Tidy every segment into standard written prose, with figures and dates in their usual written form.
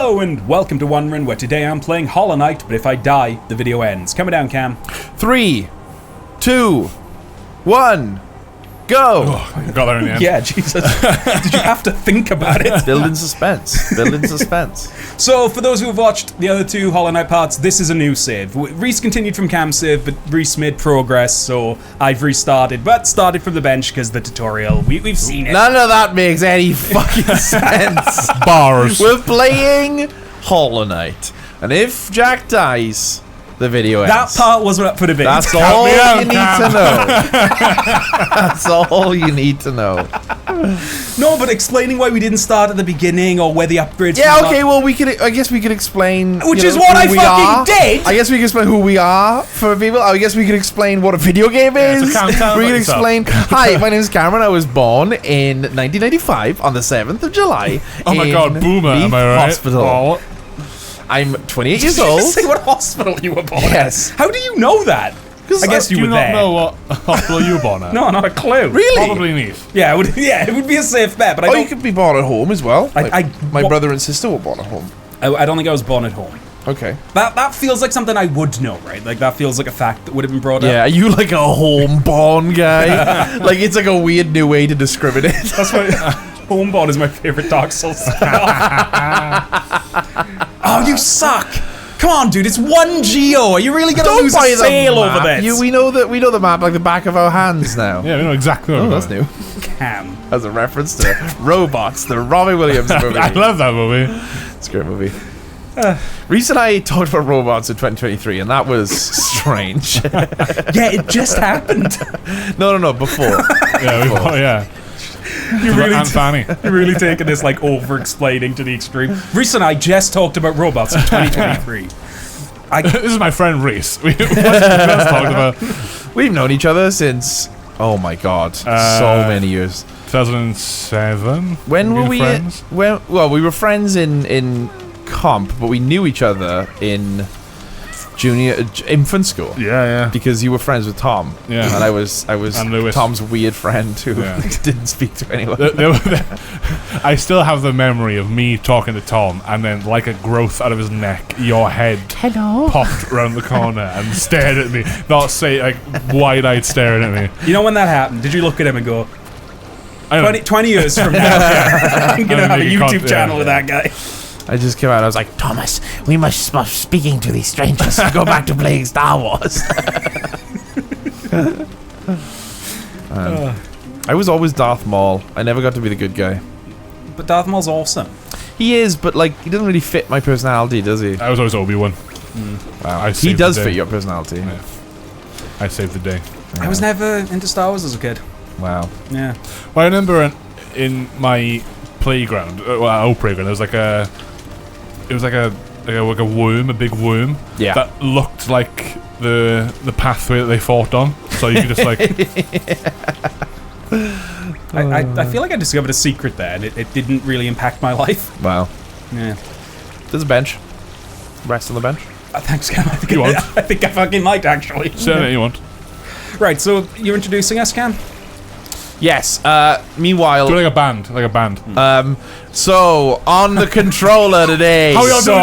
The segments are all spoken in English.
Hello and welcome to Wondering, where today I'm playing Hollow Knight, but if I die, the video ends. Coming down, Cam. 3, 2, 1, go! Oh, I got there in the end. Yeah, Jesus. Did you have to think about it? Building suspense. Building suspense. So, for those who have watched the other two Hollow Knight parts, this is a new save. Reese continued from Cam's save, but Reese made progress, so I've restarted, but started from the bench because the tutorial, we've seen it. None of that makes any fucking sense. Bars. We're playing Hollow Knight. And if Jack dies, the video ends. That part wasn't up for debate. That's all you need to know. That's all you need to know. No, but explaining why we didn't start at the beginning or where the upgrades Yeah, from okay, that- well, I guess we could explain... Which you is know, what who I we fucking are. did! I guess we can explain who we are for people. I guess we can explain what a video game is. so tell We can about yourself. explain... Hi, my name is Cameron. I was born in 1995 on the 7th of July. Oh my god, boomer, Leith am I right? Hospital. Oh. I'm 28 years Did you old. just say what hospital you were born Yes. at? How do you know that? I guess you Do were you not there. know what hospital you were born at? No, not a clue. Really? Probably Neath. Yeah, it would be a safe bet, but I Oh, don't, you could be born at home as well. My what- brother and sister were born at home. I don't think I was born at home. Okay. That feels like something I would know, right? Like, that feels like a fact that would have been brought up. Yeah, are you like a home-born guy? Like, it's like a weird new way to discriminate. That's why Homeborn is my favorite Dark Souls. Oh, you suck! Come on, dude, it's 1 Geo. Are you really gonna Don't lose buy a the sale map. over this? We know the map like the back of our hands now. Yeah, we know exactly what Oh, we're that's doing. new. Cam. As a reference to Robots, the Robbie Williams movie. I love that movie. It's a great movie. Reese and I talked about robots in 2023, and that was strange. Yeah, it just happened. No, before. Yeah. You really, Aunt Fanny. you're really taking this like over-explaining to the extreme. Reese and I just talked about robots in 2023. This is my friend Reese. We just talked about We've known each other since, oh my god, so many years. 2007. When were we? friends? Well, we were friends in comp, but we knew each other in infant school. Yeah. Because you were friends with Tom. Yeah. And I was And Lewis. Tom's weird friend who Yeah. didn't speak to anyone. I still have the memory of me talking to Tom, and then, like a growth out of his neck, your head popped around the corner and stared at me. Not say like wide-eyed staring at me. You know when that happened? Did you look at him and go, I don't 20 years from now, I'm gonna have a YouTube channel with that guy? I just came out and I was like, Thomas, we must stop speaking to these strangers and go back to playing Star Wars. I was always Darth Maul. I never got to be the good guy. But Darth Maul's awesome. He is, but like, he doesn't really fit my personality, does he? I was always Obi-Wan. Wow. I He saved does the day. fit your personality. Yeah. I saved the day. I was never into Star Wars as a kid. Wow. Yeah. Well, I remember in my playground, old playground, there was like a worm, a big worm, Yeah. that looked like the pathway that they fought on. So you could just like, I feel like I discovered a secret there, and it didn't really impact my life. Wow. Yeah. There's a bench. Rest on the bench. Thanks, Cam. I think You want? I think I fucking might, actually. say anything you want. Right, so you're introducing us, Cam? Yes. Meanwhile, Do like a band. so on the controller today. How y'all doing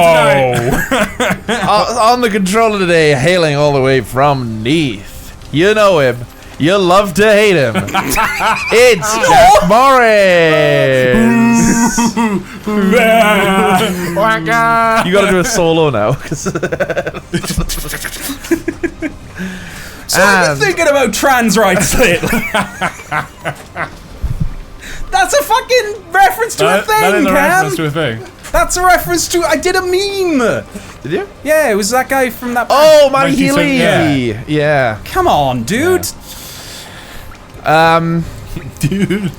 tonight? On the controller today, hailing all the way from Neath. You know him. You love to hate him. It's Jack Morris. You gotta do a solo now. So I've been thinking about trans rights lately. That's a fucking reference to a thing, that is a Cam. reference to a thing. That's a reference to. I did a meme. Did you? Yeah, it was that guy from that. Oh, Matty 1970, Healy. Yeah. Come on, dude. Dude.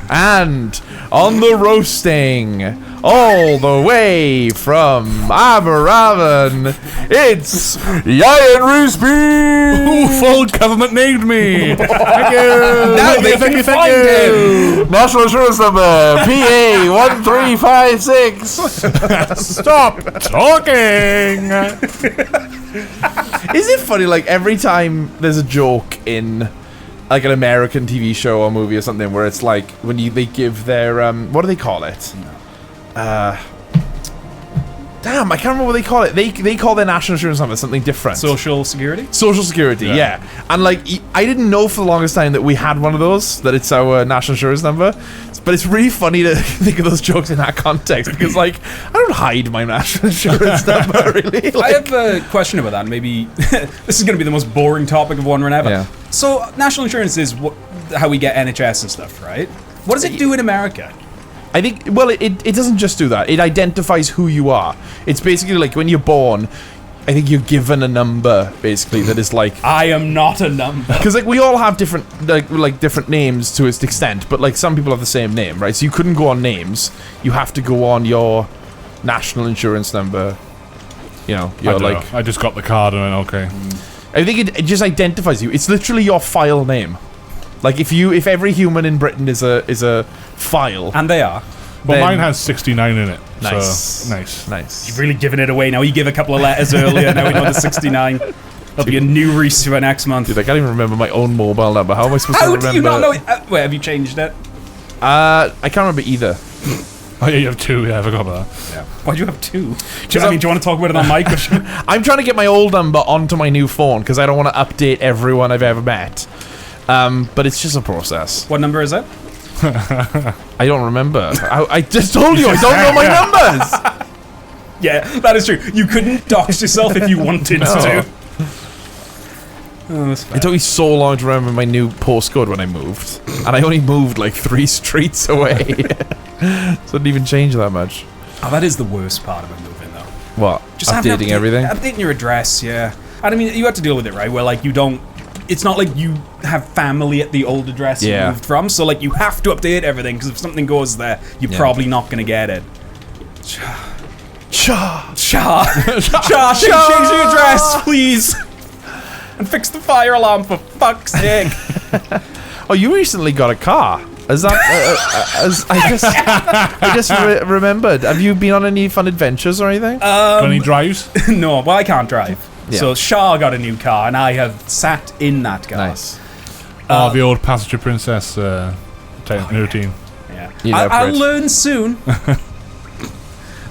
And on the roasting, all the way from Aberraven, it's Ryan Roosby. Ooh, full government named me. Thank you. Now they Thank can you. find him. National Insurance Number PA 1356. Stop talking. Is it funny? Like every time there's a joke in like an American TV show or movie or something where it's like when they give their what do they call it? Damn, I can't remember what they call it. They call their national insurance number something different. Social security? Social Security, yeah. And like, I didn't know for the longest time that we had one of those, that it's our national insurance number. But it's really funny to think of those jokes in that context because, like, I don't hide my national insurance number, really. I have a question about that. Maybe this is going to be the most boring topic of one run ever. Yeah. So, national insurance is how we get NHS and stuff, right? What does it do in America? I think, well, it doesn't just do that. It identifies who you are. It's basically like when you're born, I think you're given a number, basically, that is like... I am not a number. Because, like, we all have different, like different names to its extent, but, like, some people have the same name, right? So you couldn't go on names. You have to go on your national insurance number. You know, you're like... I just got the card and went, okay. I think it just identifies you. It's literally your file name. Like, if every human in Britain is a file... And they are. Well, mine has 69 in it. Nice. So, nice. You've really given it away now. You give a couple of letters earlier, now we know the 69. There'll be a new Reese for next month. Dude, I can't even remember my own mobile number. How am I supposed to remember? How do you not know it? Wait, have you changed it? I can't remember either. Oh, yeah, you have 2. Yeah, I forgot about that. Yeah. Why'd you have 2? Do you want to talk about it on mic? I'm trying to get my old number onto my new phone because I don't want to update everyone I've ever met. But it's just a process. What number is it? I don't remember. I just told you I don't know my numbers. Yeah, that is true. You couldn't dox yourself if you wanted to. Oh, that's fair. It took me so long to remember my new postcode when I moved, and I only moved like 3 streets away, so it didn't even change that much. Oh, that is the worst part about moving, though. What? Just updating everything? Updating your address, yeah. And I mean, you have to deal with it, right? Where like you don't. It's not like you have family at the old address you moved from, so like you have to update everything because if something goes there, you're probably not going to get it. Cha, change your address, please, and fix the fire alarm for fuck's sake. Oh, you recently got a car. Is that? I just remembered. Have you been on any fun adventures or anything? Got any drives? No, well, I can't drive. Yeah. So Shah got a new car, and I have sat in that car. Nice. The old passenger princess routine. Yeah, You I'll learn soon.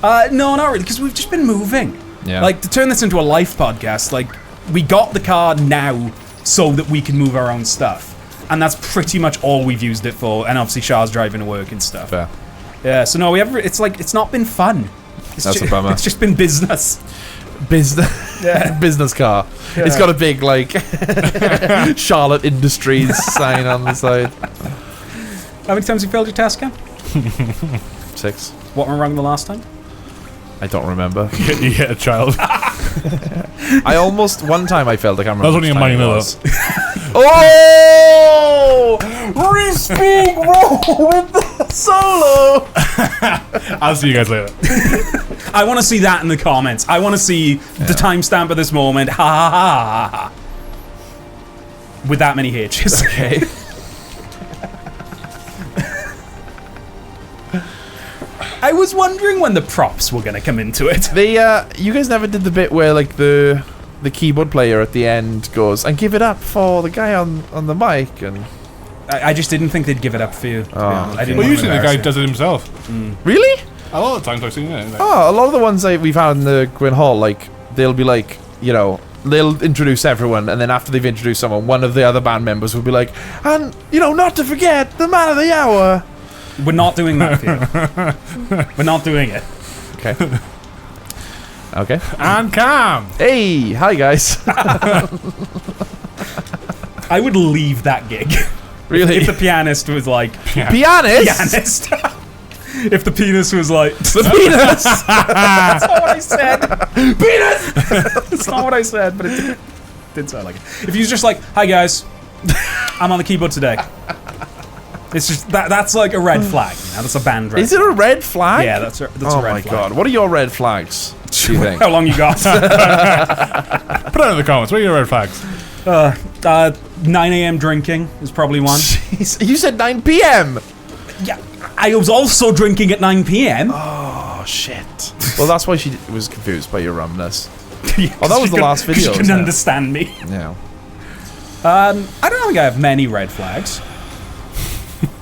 No, not really, because we've just been moving. Yeah. Like, to turn this into a life podcast, like, we got the car now so that we can move our own stuff. And that's pretty much all we've used it for. And obviously Shah's driving to work and stuff. Fair. Yeah, so no, it's not been fun. That's a bummer. It's just been business. Business car. Yeah. It's got a big, like, Charlotte Industries sign on the side. How many times have you failed your test, Cam? 6. What went wrong the last time? I don't remember. You hit a child. I almost... One time I failed, I can't remember. That was only a minor, though. Oh! Reese being roll with the solo! I'll see you guys later. I want to see that in the comments. I want to see the timestamp of this moment. Ha ha ha ha ha. With that many H's. Okay. I was wondering when the props were going to come into it. They, you guys never did the bit where, like, the keyboard player at the end goes, and give it up for the guy on the mic, and... I just didn't think they'd give it up for you. Oh, I didn't Well, want to usually the guy embarrass you. does it himself. Really? A lot of times I've seen it. Oh, a lot of the ones we've had in the Gwyn Hall, like, they'll be like, you know, they'll introduce everyone, and then after they've introduced someone, one of the other band members will be like, and, you know, not to forget, the man of the hour. We're not doing that for you. We're not doing it. Okay. Okay. And Cam! Hey, hi guys. I would leave that gig. Really? If the pianist was like... Pianist? Pianist? If the penis was like... The penis! That's not what I said. Penis! That's not what I said, but it did sound like it. If he was just like, hi guys, I'm on the keyboard today. It's just, that's like a red flag. You know? That's a band red Is it a red flag? Yeah, that's a red Oh flag. my god. What are your red flags, do you think? How long you got? Put it in the comments. What are your red flags? 9 a.m. drinking is probably one. Jeez, you said 9 p.m. Yeah, I was also drinking at 9 p.m. Oh, shit. Well, that's why she was confused by your rumness. Yeah, Oh, that was the last video, She couldn't wasn't it? understand me. Yeah. I don't think I have many red flags.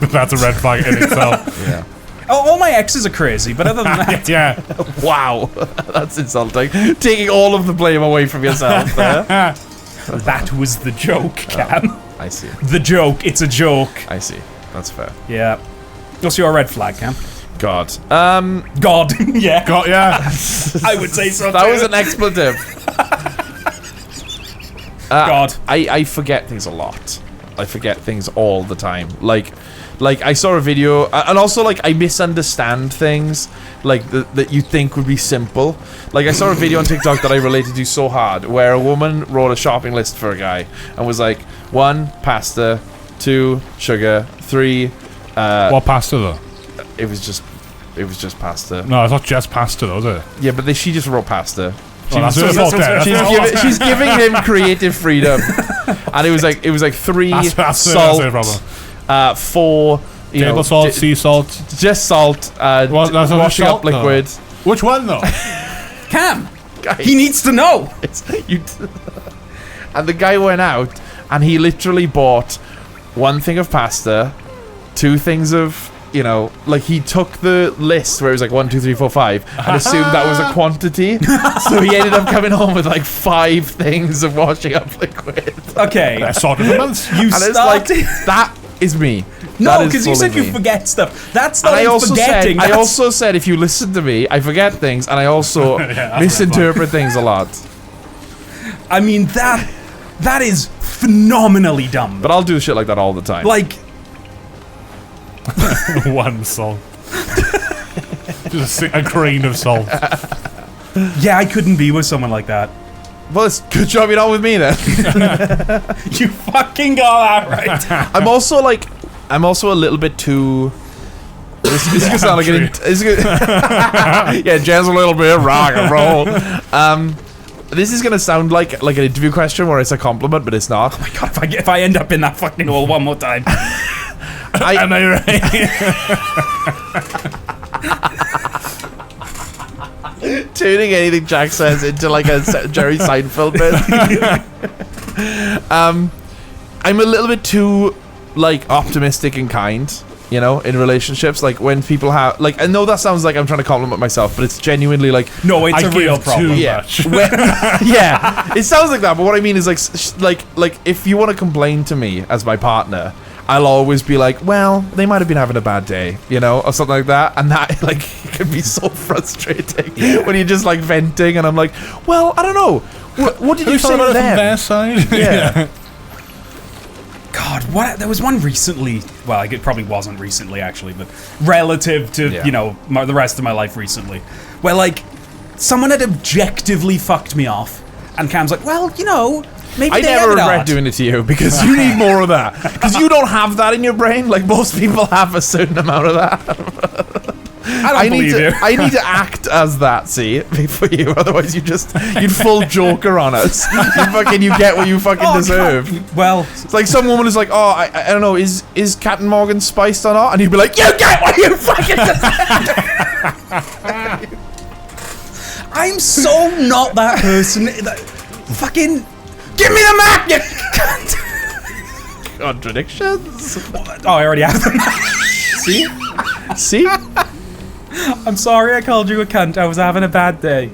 That's a red flag in itself. Yeah. All my exes are crazy, but other than that, Yeah. Wow, that's insulting. Taking all of the blame away from yourself there. that was the joke, Cam. I see. The joke. It's a joke. I see. That's fair. Yeah. What's your red flag, Cam? God. God. Yeah. Got ya. I would say so. That too. was an expletive. God. I forget things a lot. I forget things all the time. Like I saw a video, and also like I misunderstand things like that you think would be simple. Like I saw a video on TikTok that I related to so hard, where a woman wrote a shopping list for a guy and was like, 1 pasta, 2 sugar, 3. What pasta though? It was just pasta. No, it's not just pasta though, is it? Yeah, but she just wrote pasta. Well, that's what I thought then. She's giving him creative freedom, and it was like 3 That's salt, the problem. 4 Table salt, sea salt. just salt, That's not washing salt, up liquid. Which one though? Cam. Guys, He needs to know. and the guy went out, and he literally bought 1 thing of pasta, 2 things of. Like he took the list where it was like 1, 2, 3, 4, 5 and assumed that was a quantity. So he ended up coming home with like 5 things of washing up liquid. Okay. I sorted the months. You And it's like, started. that is me. No, That is because you said fully you me. forget stuff. That's And not I also forgetting. said, if you listen to me, I forget things, and I also misinterpret things a lot. I mean that is phenomenally dumb. But I'll do shit like that all the time. Like, 1 salt. Just a grain of salt. yeah, I couldn't be with someone like that. Well, it's good job you're not with me then. You fucking got that right. I'm also a little bit too. This is gonna sound like yeah, Jen's a little bit rock and roll. This is gonna sound like an interview question where it's a compliment, but it's not. Oh my god, if I end up in that fucking hole one more time. Am I right? Turning anything Jack says into like a Jerry Seinfeld bit. I'm a little bit too like optimistic and kind, in relationships. Like when people have I know that sounds like I'm trying to compliment myself, but it's genuinely like No, it's I a real give problem. too yeah, much. yeah. It sounds like that, but what I mean is like if you want to complain to me as my partner, I'll always be like, well, they might have been having a bad day, or something like that, and that like can be so frustrating when you're just like venting, and I'm like, well, I don't know, what did you say about to it from them? their side? Yeah. God, what? There was one recently. Well, it probably wasn't recently actually, but relative to the rest of my life recently, where like someone had objectively fucked me off, and Cam's like, well, maybe I they never have it regret hard. doing it to you because you need more of that. Because you don't have that in your brain. Like most people have a certain amount of that. I don't believe you. I need to act as that, see, for you. Otherwise, you'd full Joker on us. You get what you fucking deserve. God. Well, It's like some woman is like, oh, I don't know, is Captain Morgan spiced or not? And you'd be like, you get what you fucking deserve. I'm so not that person. Fucking give me the map, you cunt. Contradictions. Oh, I already have them. See? I'm sorry I called you a cunt. I was having a bad day.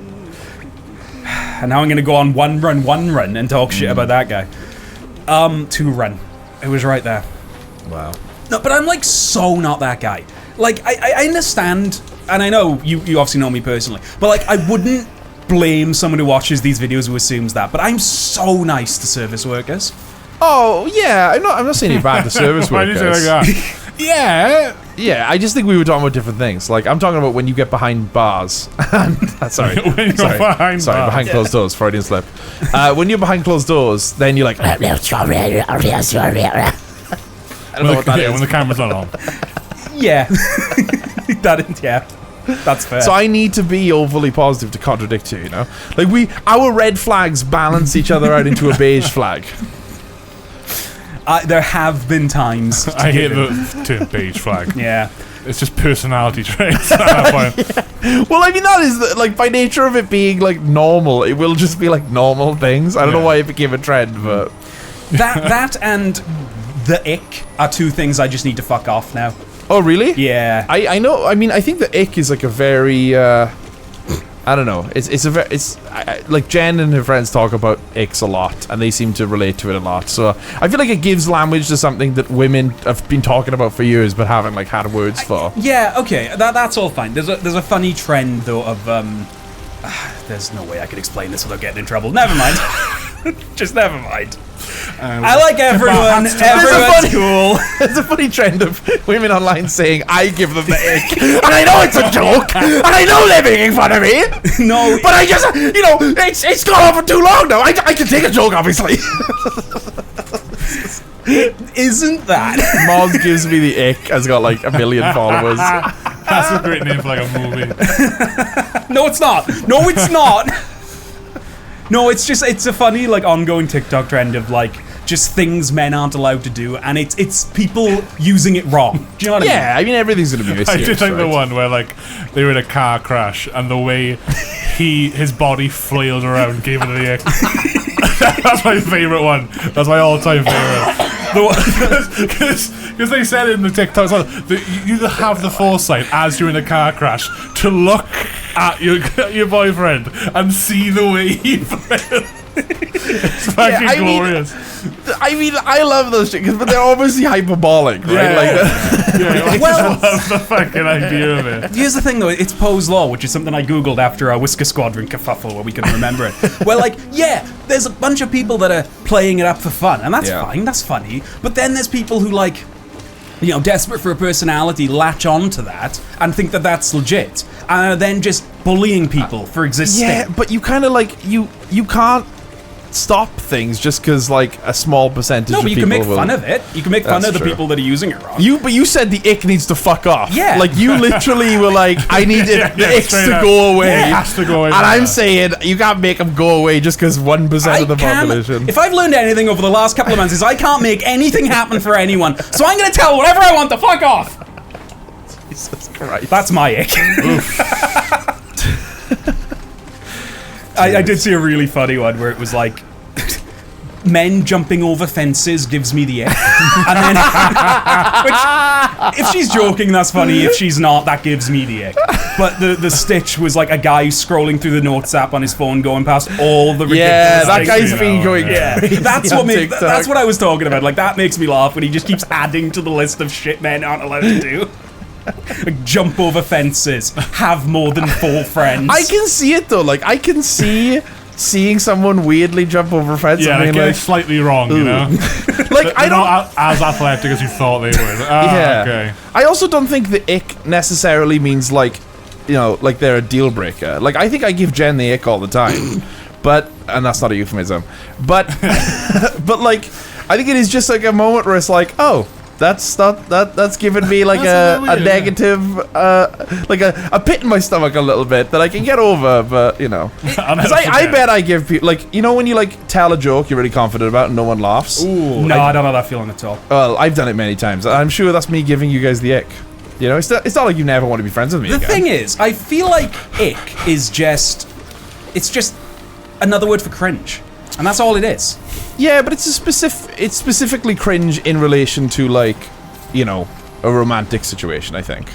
And now I'm gonna go on one run and talk shit about that guy. 2 run. It was right there. Wow. No, but I'm like so not that guy. Like I understand, and I know you obviously know me personally, but like I wouldn't blame someone who watches these videos who assumes that. But I'm so nice to service workers. Oh yeah, I'm not saying you're bad to service Why did workers. you say like that? Yeah. Yeah, I just think we were talking about different things. Like I'm talking about when you get behind bars. Sorry, When you're behind bars. behind closed doors. Freudian slip. When you're behind closed doors, then you're like, I don't know what that is. When the camera's not on. Yeah, yeah, that's fair. So I need to be overly positive to contradict you. Like our red flags balance each other out into a beige flag. There have been times. I hate the term beige flag. Yeah. It's just personality traits at that point. Well, I mean that is like by nature of it being like normal, it will just be like normal things. I don't know why it became a trend, but That and the ick are 2 things I just need to fuck off now. Oh, really? Yeah. I know. I mean, I think the ick is like a very. I don't know. Like Jen and her friends talk about icks a lot, and they seem to relate to it a lot. So I feel like it gives language to something that women have been talking about for years, but haven't like had words for. Yeah. Okay. That's all fine. There's a funny trend though of there's no way I could explain this without getting in trouble. Never mind. Just never mind. I like everyone. Everyone's cool. There's a funny trend of women online saying, I give them the ick. And I know it's a joke. And I know they're making fun of me. No. But I just, it's gone on for too long now. I can take a joke, obviously. Isn't that? Moz gives me the ick has got like 1 million followers. That's a great name for like a movie. No, it's not. No, it's not. No, it's a funny like ongoing TikTok trend of like just things men aren't allowed to do, and it's people using it wrong. Do you know what I mean? Yeah, I mean everything's gonna be I misused. did like the right? one where like they were in a car crash and the way his body flailed around gave it the ick. That's my favorite one. That's my all-time favorite. Because they said in the TikTok that you have the foresight as you're in a car crash to look at your boyfriend and see the way he flailed. It's fucking glorious. I mean, I love those shit, but they're obviously hyperbolic, right? I just love the fucking idea of it. Here's the thing though, it's Poe's Law, which is something I googled after our Whisker Squadron kerfuffle where we couldn't remember it. Where like, yeah, there's a bunch of people that are playing it up for fun, and that's fine, that's funny. But then there's people who like, desperate for a personality, latch on to that and think that that's legit, and are then just bullying people for existing. Yeah, but you kind of like you can't stop things just because like a small percentage of people. No, but you can make fun of it. You can make fun of the true. people that are using it wrong. But you said the ick needs to fuck off. Yeah. Like you literally were like, I need the icks straight to up. go away. It has to go away. And I'm saying you can't make them go away just because 1% of the population. If I've learned anything over the last couple of months is I can't make anything happen for anyone. So I'm going to tell whatever I want to fuck off. Jesus Christ. That's my ick. I did see a really funny one where it was like, men jumping over fences gives me the ick. And then, which, if she's joking, that's funny. If she's not, that gives me the ick. But the stitch was like a guy scrolling through the notes app on his phone, going past all the ridiculous that things. guy's been going crazy That's on what TikTok. that's what I was talking about. Like that makes me laugh when he just keeps adding to the list of shit men aren't allowed to do. Like jump over fences, have more than 4 friends. I can see it though. Like I can see seeing someone weirdly jump over a fence. Yeah, and like being getting slightly wrong, you know? like I They're don't. not as athletic as you thought they were. Yeah. Okay. I also don't think the ick necessarily means like, like they're a deal breaker. Like I think I give Jen the ick all the time, and that's not a euphemism. But but like I think it is just like a moment where it's like, oh, that's given me like a negative, like a pit in my stomach a little bit that I can get over, but because I bet I give people like when you like tell a joke you're really confident about and no one laughs. Ooh, no, I don't know that feeling at all. Well, I've done it many times. I'm sure that's me giving you guys the ick. It's not like you never want to be friends with me. The again. thing is, I feel like ick is just another word for cringe, and that's all it is. Yeah, but it's specifically cringe in relation to like, a romantic situation, I think.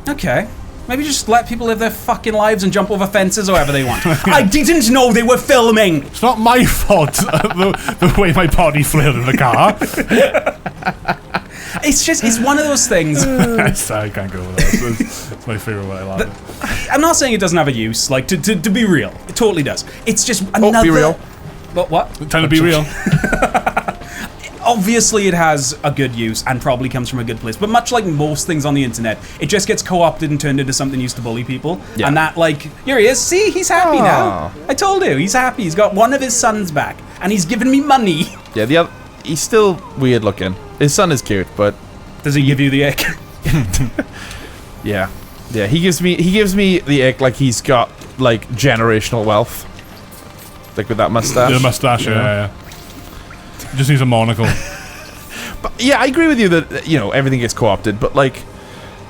Okay. Maybe just let people live their fucking lives and jump over fences or whatever they want. I didn't know they were filming! It's not my fault, the way my body flailed in the car. It's one of those things. I can't go with that. It's my favourite one. I love it. I'm not saying it doesn't have a use, like, to be real. It totally does. It's just another... be real. What? Time to be real. Obviously it has a good use and probably comes from a good place, but much like most things on the internet, it just gets co-opted and turned into something used to bully people. Yeah. And that, like, here he is, see, he's happy now. I told you, he's happy. He's got one of his sons back, and he's giving me money. Yeah, the other, he's still weird looking. His son is cute, but does he give you the ick? yeah, he gives me the ick like he's got like generational wealth, like with that mustache. The mustache, yeah. Just needs a monocle. But yeah, I agree with you that everything gets co-opted, but like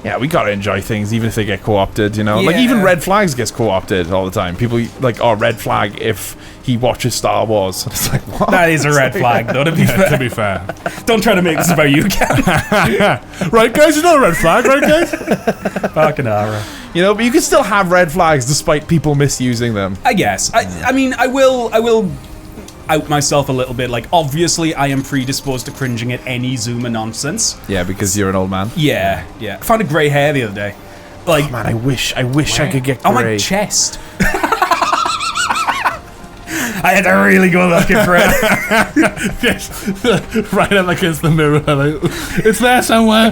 Yeah, we gotta enjoy things even if they get co-opted, you know? Like, even Yeah. red flags gets co-opted all the time. People, like, oh, red flag if he watches Star Wars. It's like, what? That is a red flag, though, to be fair. To be fair. Don't try to make this about you, Cam. Right, guys, it's not a red flag, right, guys? Fucking hell. You know, but you can still have red flags despite people misusing them. I guess. I mean, I will out myself a little bit. Like, obviously, I am predisposed to cringing at any Zoomer nonsense. Yeah, because you're an old man. Yeah. I found a grey hair the other day. Like, Man, I wish I could get on my grey. chest. I had to really go looking for it. Yes. Right up against the mirror. Like, it's there somewhere.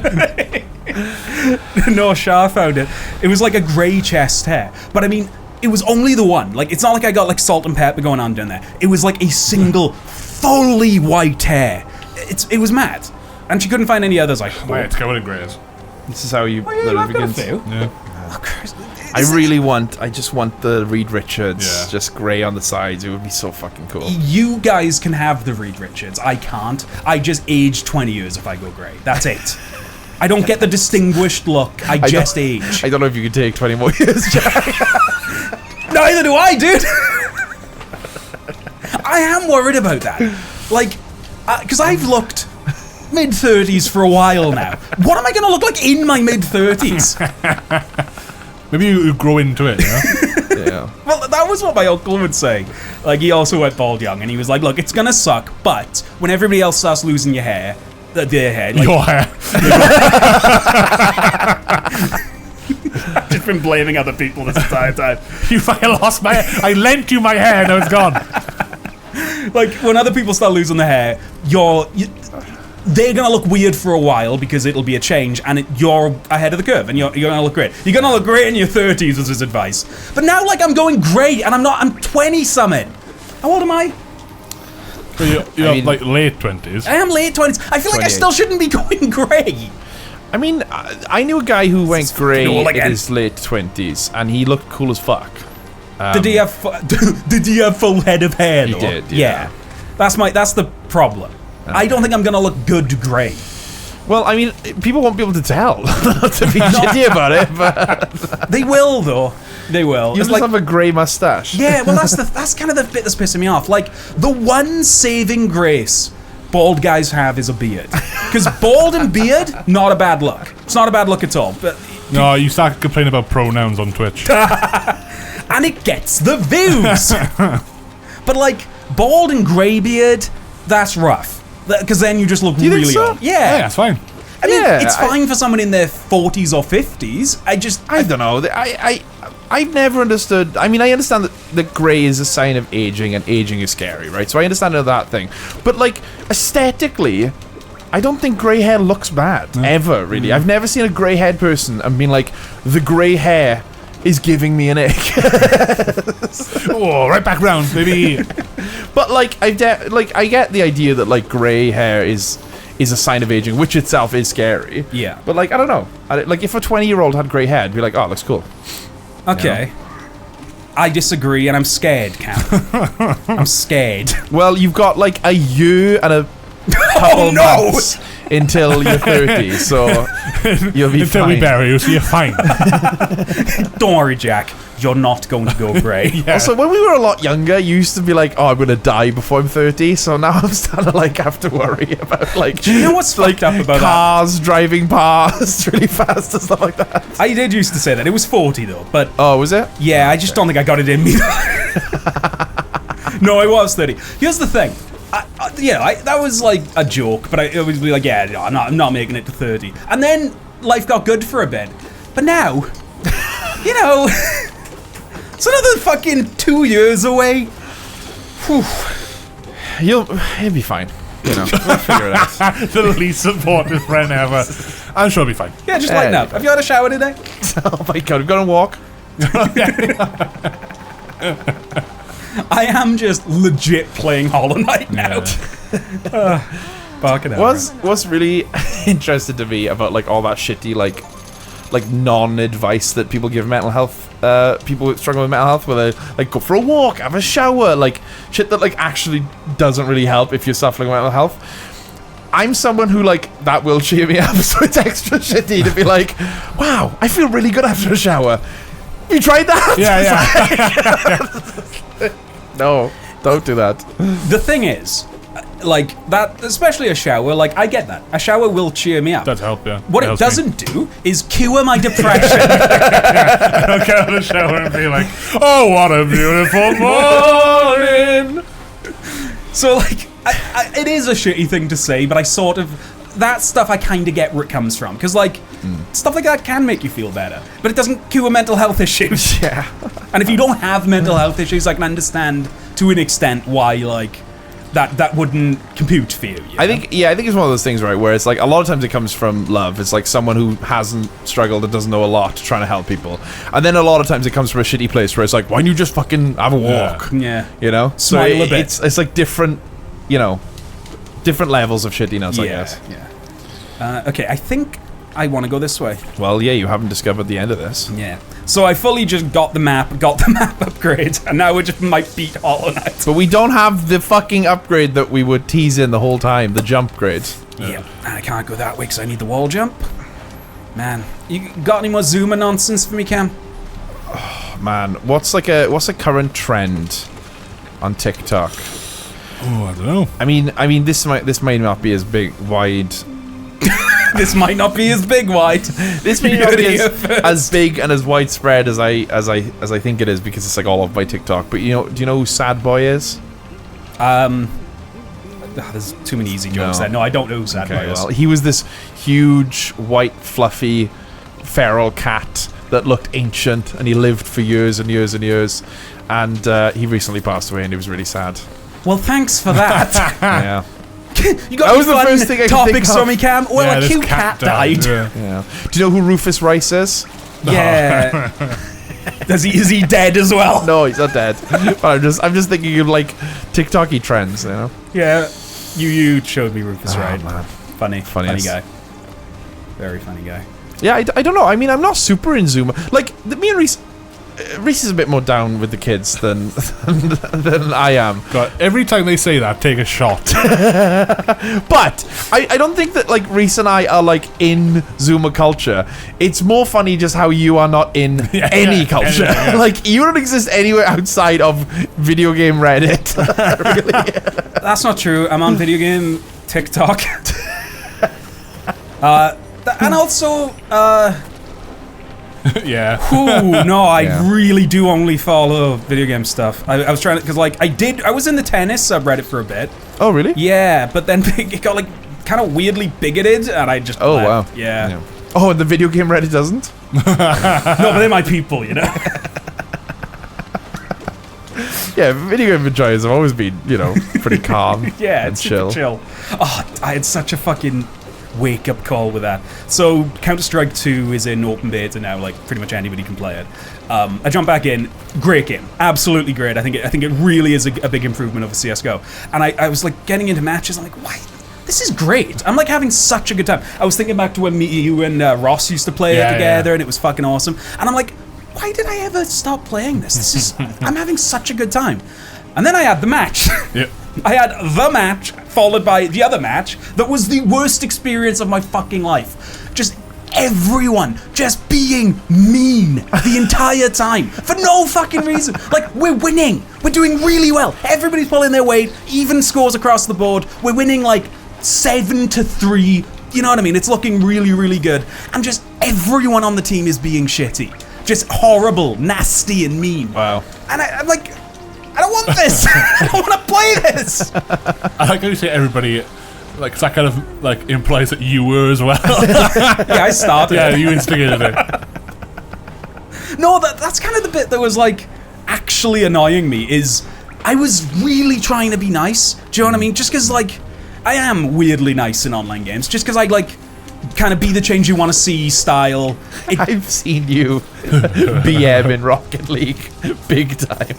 No, Shah found it. It was like a grey chest hair. But I mean, it was only the one. Like, it's not like I got like salt and pepper going on down there. It was like a single, fully white hair. It was mad. And she couldn't find any others. Like, Wait, it's covered in greys. This is how you yeah, that I've it got a begins. few. Yeah. I just want the Reed Richards, Yeah. just grey on the sides. It would be so fucking cool. You guys can have the Reed Richards. I can't. I just age 20 years if I go grey. That's it. I don't get the distinguished look. I just age. I don't know if you could take 20 more years, Jack. Neither do I, dude. I am worried about that. Like, because I've looked mid-30s for a while now. What am I going to look like in my mid-30s? Maybe you grow into it, you know? Yeah. Well, that was what my uncle would say. Like, he also went bald young, and he was like, look, it's going to suck, but when everybody else starts losing their hair, like, Your hair. I've just been blaming other people this entire time. You fucking lost my hair. I lent you my hair, now it's gone. Like, when other people start losing their hair, they're gonna look weird for a while because it'll be a change, and you're ahead of the curve, and you're gonna look great. You're gonna look great in your 30s, was his advice. But now, like, I'm going grey, and I'm 20-something. How old am I? You're like late 20s. I am late 20s. I feel like I 28. still shouldn't be going grey. I mean, I knew a guy who went grey old in again. his late 20s, and he looked cool as fuck. Did he have full head of hair, though? He did, yeah. That's the problem. I don't think I'm gonna look good grey. Well, I mean, people won't be able to tell, not to be shitty about it, but They will, though. They will. you It's just like, have a grey mustache. yeah, well, that's kind of the bit that's pissing me off. Like, the one saving grace bald guys have is a beard. Because bald and beard, not a bad look. It's not a bad look at all. But No, you start complaining about pronouns on Twitch. and it gets the views. But like, bald and grey beard, that's rough. Because then you just look you think really so? old. Yeah, that's fine. I mean, Yeah, it's fine for someone in their 40s or 50s. I don't know. I've never understood. I mean, I understand that grey is a sign of aging, and aging is scary, right? So I understand that thing. But like, aesthetically, I don't think grey hair looks bad ever. Really, I've never seen a grey-haired person and been like, the grey hair is giving me an ick. Oh, right back round, baby. But like, I get the idea that like grey hair is a sign of aging, which itself is scary. Yeah. But like, I don't know. Like, if a 20-year-old had grey hair, I'd be like, oh, it looks cool. Okay. I disagree, and I'm scared, Cam. I'm scared. Well, you've got like a year and a couple months until you're 30, so you'll be Until fine. we bury you, so you're fine. Don't worry, Jack. You're not going to go grey. Yeah. Also, when we were a lot younger, you used to be like, oh, I'm gonna die before I'm 30, so now I'm starting to like have to worry about like, Do you know what's fucked up about cars driving past really fast and stuff like that. that? I did used to say that. It was 40 though, but Oh, was it? yeah, I just don't think I got it in me. No, I was 30. Here's the thing. That was like a joke, but I would be like, yeah, no, I'm not making it to 30. And then life got good for a bit. But now, you know, it's another fucking 2 years away. Whew. You'll be fine. You know, we'll figure it out. The least supportive friend ever. I'm sure it'll be fine. Yeah, just lighten up. Have you had a shower today? Oh my god, we've got to walk. I am just legit playing Hollow Knight now. Barking out. What's really interesting to me about like all that shitty like non-advice that people give mental health people struggling with mental health, where they like go for a walk, have a shower, like shit that like actually doesn't really help if you're suffering with mental health. I'm someone who, like, that will cheer me up, so it's extra shitty to be like, wow, I feel really good after a shower. You tried that? Yeah. No, don't do that. The thing is, like, that, especially a shower, like, I get that. A shower will cheer me up. Does help, yeah. What it doesn't do is cure my depression. I don't get out of the shower and be like, oh, what a beautiful morning. So, like, it is a shitty thing to say, but I sort of... That stuff I kind of get where it comes from. Because, like, stuff like that can make you feel better. But it doesn't cure mental health issues. Yeah. And if you don't have mental health issues, I can understand, to an extent, why, like, that wouldn't compute for you. I think it's one of those things, right, where it's like a lot of times it comes from love. It's like someone who hasn't struggled and doesn't know a lot trying to help people. And then a lot of times it comes from a shitty place where it's like, why don't you just fucking have a walk? Yeah. You know? So Smile a bit. it's like different, you know, different levels of shittiness, I guess. Yeah. Okay, I think I want to go this way. Well, yeah, you haven't discovered the end of this. Yeah. So I fully just got the map upgrade, and now we just might beat Hollow Knight. But we don't have the fucking upgrade that we were teasing the whole time, the jump grade. Yeah. I can't go that way because I need the wall jump. Man, you got any more Zoomer nonsense for me, Cam? Man, what's a current trend on TikTok? Oh, I don't know. I mean, this might not be as wide. This might not be as big, White. This may not be as big and as widespread as I think it is because it's like all of my TikTok. But do you know who Sad Boy is? There's too many easy jokes there. No, I don't know who Sad Boy is. Well, he was this huge, white, fluffy, feral cat that looked ancient, and he lived for years and years and years. And he recently passed away, and it was really sad. Well, thanks for that. Yeah. You got That was any the fun first thing I could topics think of. for me, Cam? Well, Yeah, a this cute cat died. Yeah. Do you know who Rufus Rice is? Yeah. Is he dead as well? No, he's not dead. But I'm just thinking of like TikTok-y trends, you know? Yeah. You showed me Rufus, right? Man. Funny Funniest. guy. Very funny guy. Yeah, I don't know. I mean, I'm not super in Zoomer. Like, me and Reese is a bit more down with the kids than I am. God, every time they say that, take a shot. But I don't think that like Reese and I are like in Zoomer culture. It's more funny just how you are not in any culture. Yeah. Like you don't exist anywhere outside of video game Reddit. Really. That's not true. I'm on video game TikTok. And also, Yeah. ooh, no, I Yeah. really do only follow video game stuff. I was trying to, because like I was in the tennis subreddit for a bit. Oh, really? Yeah, but then it got like kind of weirdly bigoted, and I just Oh, left. wow. Yeah. Oh, and the video game Reddit doesn't? No, but they're my people, you know. Yeah, video game enjoyers have always been, you know, pretty calm. Yeah, and it's super chill. Oh, I had such a fucking wake-up call with that. So Counter-Strike 2 is in open beta now, like pretty much anybody can play it. I jumped back in, great game, absolutely great. I think it really is a big improvement over CS:GO. And I was like getting into matches, I'm like, why? This is great. I'm like having such a good time. I was thinking back to when you and Ross used to play it together, and it was fucking awesome. And I'm like, why did I ever stop playing this? This is I'm having such a good time. And then I had the match. Yep. I had the match, followed by the other match, that was the worst experience of my fucking life. Just everyone just being mean the entire time, for no fucking reason. Like, we're winning. We're doing really well. Everybody's pulling their weight, even scores across the board. We're winning like 7-3. You know what I mean? It's looking really, really good. And just everyone on the team is being shitty. Just horrible, nasty, and mean. Wow. And I'm like, I don't want this. I don't want to play this. I like how you say everybody, like, 'cause that kind of, like, implies that you were as well. Yeah, I started. Yeah, you instigated it. No, that's kind of the bit that was, like, actually annoying me, is I was really trying to be nice. Do you know what I mean? Just because, like, I am weirdly nice in online games. Just because I, like, kind of be the change you want to see style. I've seen you BM in Rocket League big time.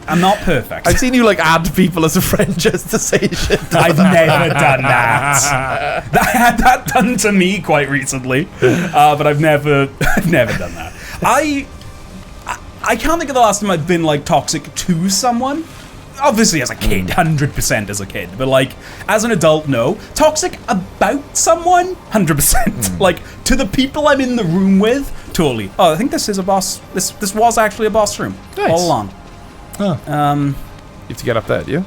I'm not perfect. I've seen you like add people as a friend just to say shit. I've never done that. I had that done to me quite recently, but I've never done that. I can't think of the last time I've been like toxic to someone. obviously as a kid, 100% as a kid, but like as an adult, no. Toxic about someone, 100%. Like to the people I'm in the room with, totally. Oh, I think this is a boss. This was actually a boss room all along. You have to get up there, do you?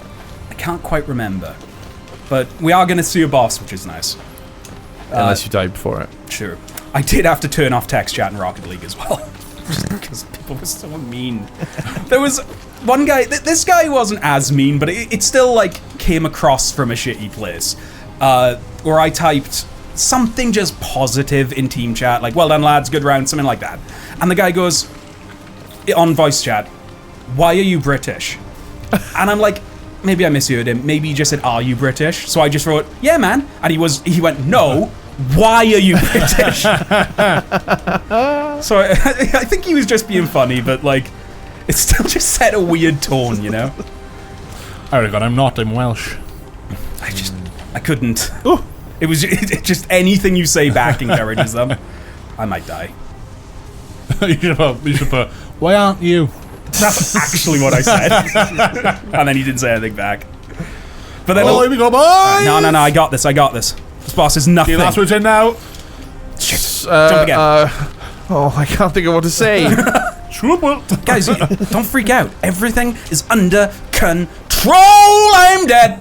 I can't quite remember, but we are going to see a boss, which is nice. Unless you died before it. Sure. I did have to turn off text chat in Rocket League as well. Just because people were so mean. There was one guy, this guy wasn't as mean, but it still like came across from a shitty place. Where I typed something just positive in team chat, like, well done lads, good round, something like that. And the guy goes, on voice chat, why are you British? And I'm like, maybe I misheard him. Maybe he just said, are you British? So I just wrote, yeah, man. And he went, no, why are you British? So I think he was just being funny, but like, it still just set a weird tone, you know? I reckon I'm not, I'm Welsh. I couldn't. Ooh. It was just anything you say back encourages them. I might die. You should put, why aren't you? That's actually what I said. And then he didn't say anything back. But then here we go, boys! No, I got this. This boss is nothing. Okay, last one's in now. Shit. Jump again. I can't think of what to say. Guys, don't freak out. Everything is under control. I'm dead.